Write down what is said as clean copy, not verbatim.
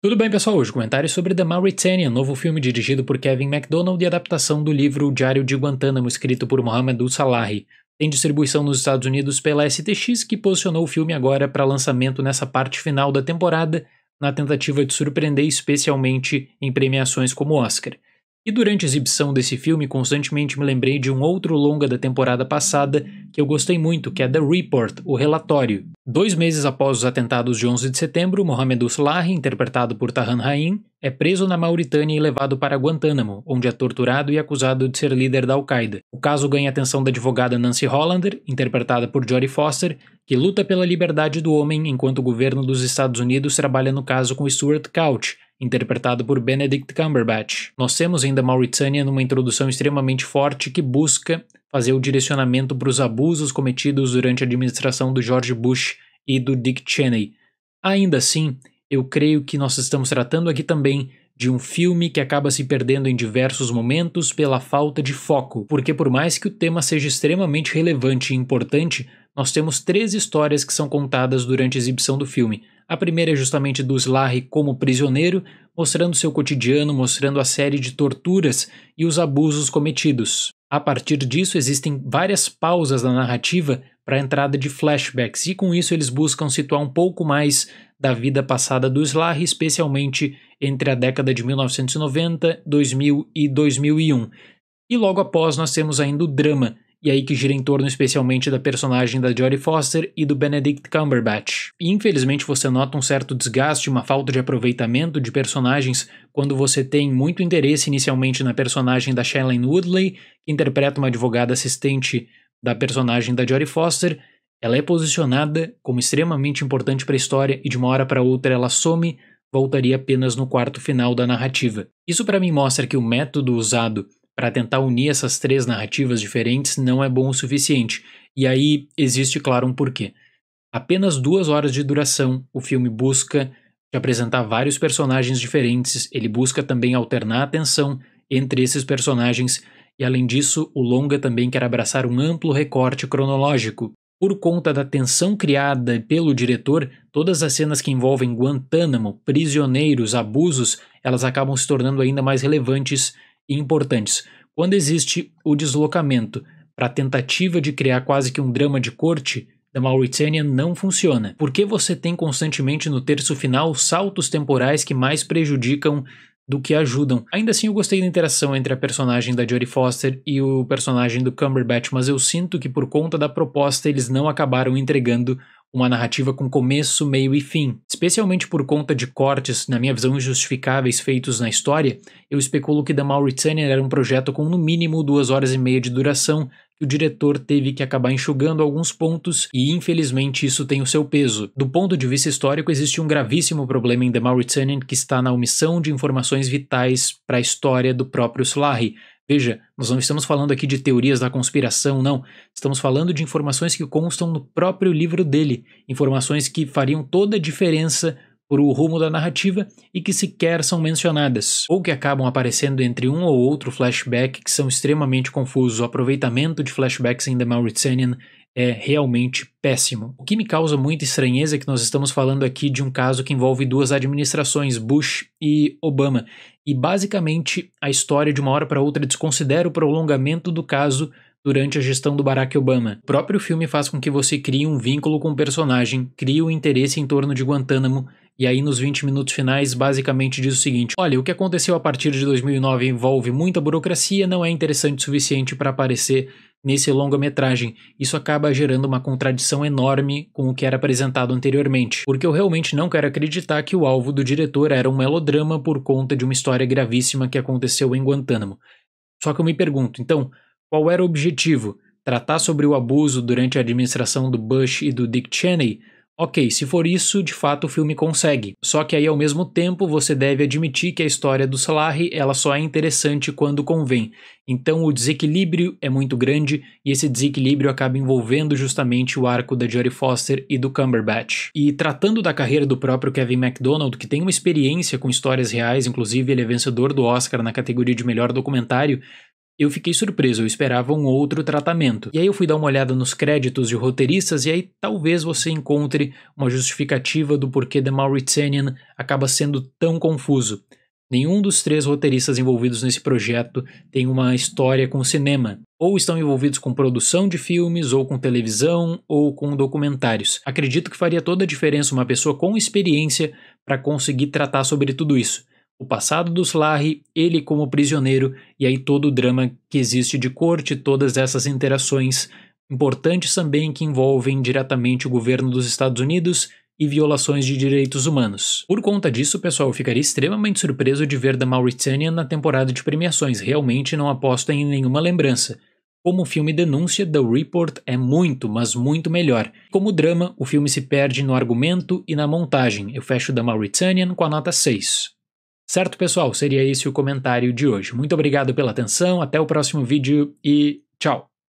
Tudo bem, pessoal? Hoje comentário sobre The Mauritanian, novo filme dirigido por Kevin MacDonald e adaptação do livro O Diário de Guantánamo, escrito por Mohamed Al-Salahi. Tem distribuição nos Estados Unidos pela STX, que posicionou o filme agora para lançamento nessa parte final da temporada, na tentativa de surpreender especialmente em premiações como Oscar. E durante a exibição desse filme, constantemente me lembrei de um outro longa da temporada passada que eu gostei muito, que é The Report, o relatório. 2 meses após os atentados de 11 de setembro, Mohamed Al-Salahi, interpretado por Tahan Haim, é preso na Mauritânia e levado para Guantánamo, onde é torturado e acusado de ser líder da Al-Qaeda. O caso ganha a atenção da advogada Nancy Hollander, interpretada por Jodie Foster, que luta pela liberdade do homem enquanto o governo dos Estados Unidos trabalha no caso com Stuart Couch, interpretado por Benedict Cumberbatch. Nós temos ainda Mauritânia numa introdução extremamente forte que busca fazer o direcionamento para os abusos cometidos durante a administração do George Bush e do Dick Cheney. Ainda assim, eu creio que nós estamos tratando aqui também de um filme que acaba se perdendo em diversos momentos pela falta de foco, porque por mais que o tema seja extremamente relevante e importante, nós temos 3 histórias que são contadas durante a exibição do filme. A primeira é justamente do Slahi como prisioneiro, mostrando seu cotidiano, mostrando a série de torturas e os abusos cometidos. A partir disso, existem várias pausas na narrativa para a entrada de flashbacks, e com isso eles buscam situar um pouco mais da vida passada do Slahi, especialmente entre a década de 1990, 2000 e 2001. E logo após nós temos ainda o drama, e aí que gira em torno especialmente da personagem da Jodie Foster e do Benedict Cumberbatch. E infelizmente você nota um certo desgaste, uma falta de aproveitamento de personagens quando você tem muito interesse inicialmente na personagem da Shailene Woodley, que interpreta uma advogada assistente da personagem da Jodie Foster. Ela é posicionada como extremamente importante para a história e de uma hora para outra ela some, voltaria apenas no quarto final da narrativa. Isso para mim mostra que o método usado para tentar unir essas 3 narrativas diferentes não é bom o suficiente. E aí existe, claro, um porquê. Apenas 2 horas de duração, o filme busca te apresentar vários personagens diferentes, ele busca também alternar a atenção entre esses personagens, e além disso, o longa também quer abraçar um amplo recorte cronológico. Por conta da tensão criada pelo diretor, todas as cenas que envolvem Guantánamo, prisioneiros, abusos, elas acabam se tornando ainda mais relevantes e importantes. Quando existe o deslocamento para a tentativa de criar quase que um drama de corte, The Mauritanian não funciona, porque você tem constantemente no terço final saltos temporais que mais prejudicam do que ajudam. Ainda assim eu gostei da interação entre a personagem da Jodie Foster e o personagem do Cumberbatch, mas eu sinto que por conta da proposta eles não acabaram entregando uma narrativa com começo, meio e fim. Especialmente por conta de cortes, na minha visão, injustificáveis feitos na história, eu especulo que The Mauritanian era um projeto com no mínimo 2 horas e meia de duração, que o diretor teve que acabar enxugando alguns pontos, e infelizmente isso tem o seu peso. Do ponto de vista histórico, existe um gravíssimo problema em The Mauritanian que está na omissão de informações vitais para a história do próprio Slahi. Veja, nós não estamos falando aqui de teorias da conspiração, não. Estamos falando de informações que constam no próprio livro dele, informações que fariam toda a diferença para o rumo da narrativa e que sequer são mencionadas, ou que acabam aparecendo entre um ou outro flashback que são extremamente confusos. O aproveitamento de flashbacks em The Mauritanian é realmente péssimo. O que me causa muita estranheza é que nós estamos falando aqui de um caso que envolve 2 administrações, Bush e Obama, e basicamente a história de uma hora para outra desconsidera o prolongamento do caso durante a gestão do Barack Obama. O próprio filme faz com que você crie um vínculo com o personagem, crie um interesse em torno de Guantánamo, e aí nos 20 minutos finais basicamente diz o seguinte: olha, o que aconteceu a partir de 2009 envolve muita burocracia, não é interessante o suficiente para aparecer nesse longa-metragem. Isso acaba gerando uma contradição enorme com o que era apresentado anteriormente, porque eu realmente não quero acreditar que o alvo do diretor era um melodrama por conta de uma história gravíssima que aconteceu em Guantánamo. Só que eu me pergunto, então, qual era o objetivo? Tratar sobre o abuso durante a administração do Bush e do Dick Cheney? Ok, se for isso, de fato o filme consegue. Só que aí ao mesmo tempo você deve admitir que a história do Slahi ela só é interessante quando convém. Então o desequilíbrio é muito grande e esse desequilíbrio acaba envolvendo justamente o arco da Jodie Foster e do Cumberbatch. E tratando da carreira do próprio Kevin MacDonald, que tem uma experiência com histórias reais, inclusive ele é vencedor do Oscar na categoria de melhor documentário, eu fiquei surpreso, eu esperava um outro tratamento. E aí eu fui dar uma olhada nos créditos de roteiristas e aí talvez você encontre uma justificativa do porquê The Mauritanian acaba sendo tão confuso. Nenhum dos 3 roteiristas envolvidos nesse projeto tem uma história com cinema. Ou estão envolvidos com produção de filmes, ou com televisão, ou com documentários. Acredito que faria toda a diferença uma pessoa com experiência para conseguir tratar sobre tudo isso. O passado do Slahi, ele como prisioneiro, e aí todo o drama que existe de corte, todas essas interações importantes também que envolvem diretamente o governo dos Estados Unidos e violações de direitos humanos. Por conta disso, pessoal, eu ficaria extremamente surpreso de ver The Mauritanian na temporada de premiações. Realmente não aposto em nenhuma lembrança. Como o filme denúncia, The Report é muito, mas muito melhor. Como drama, o filme se perde no argumento e na montagem. Eu fecho The Mauritanian com a nota 6. Certo, pessoal? Seria esse o comentário de hoje. Muito obrigado pela atenção, até o próximo vídeo e tchau!